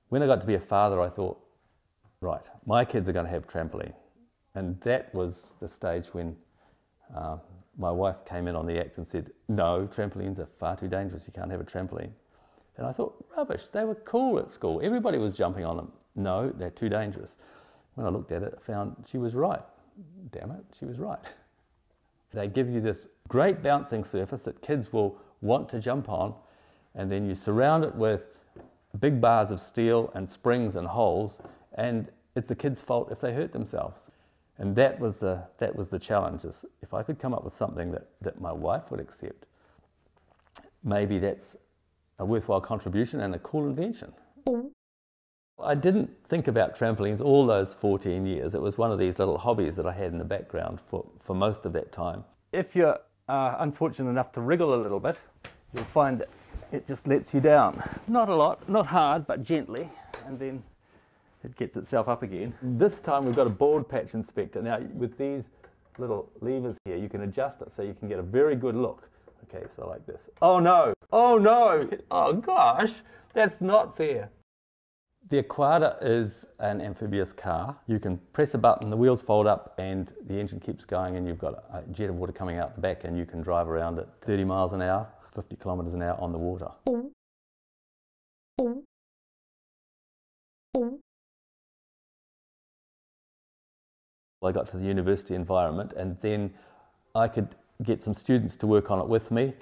When I got to be a father, I thought, right, my kids are going to have trampoline. And that was the stage when my wife came in on the act and said, no, trampolines are far too dangerous, you can't have a trampoline. And I thought, rubbish, they were cool at school, everybody was jumping on them. No, they're too dangerous. When I looked at it, I found she was right. Damn it, she was right. They give you this great bouncing surface that kids will want to jump on, and then you surround it with big bars of steel and springs and holes, and it's the kids' fault if they hurt themselves. And that was the challenge, is if I could come up with something that my wife would accept, maybe that's a worthwhile contribution and a cool invention. I didn't think about trampolines all those 14 years. It was one of these little hobbies that I had in the background for most of that time. If you're unfortunate enough to wriggle a little bit, you'll find that it just lets you down. Not a lot, not hard, but gently, and then it gets itself up again. This time we've got a bald patch inspector. Now with these little levers here, you can adjust it so you can get a very good look. Okay, so like this. Oh no, oh no, oh gosh, that's not fair. The Aquada is an amphibious car. You can press a button, the wheels fold up and the engine keeps going, and you've got a jet of water coming out the back, and you can drive around at 30 miles an hour, 50 kilometers an hour on the water. I got to the university environment, and then I could get some students to work on it with me,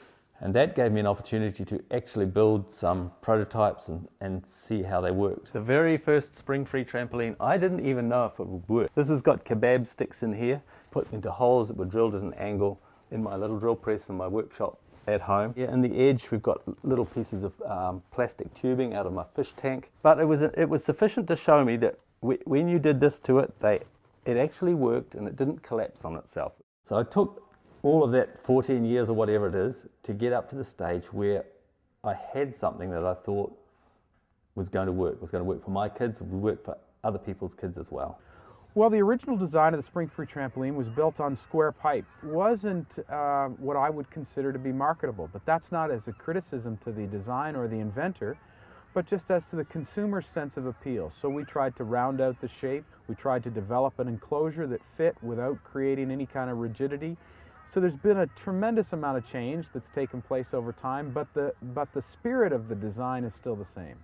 and that gave me an opportunity to actually build some prototypes and see how they worked. The very first Springfree trampoline, I didn't even know if it would work. This has got kebab sticks in here, put into holes that were drilled at an angle in my little drill press in my workshop at home. Yeah, in the edge we've got little pieces of plastic tubing out of my fish tank. But it was sufficient to show me that when you did this to it, it actually worked and it didn't collapse on itself. So I took all of that 14 years or whatever it is to get up to the stage where I had something that I thought was going to work for my kids, would work for other people's kids as well. Well, the original design of the Springfree trampoline was built on square pipe. It wasn't what I would consider to be marketable, but that's not as a criticism to the design or the inventor, but just as to the consumer's sense of appeal. So we tried to round out the shape, we tried to develop an enclosure that fit without creating any kind of rigidity. So there's been a tremendous amount of change that's taken place over time, but the spirit of the design is still the same.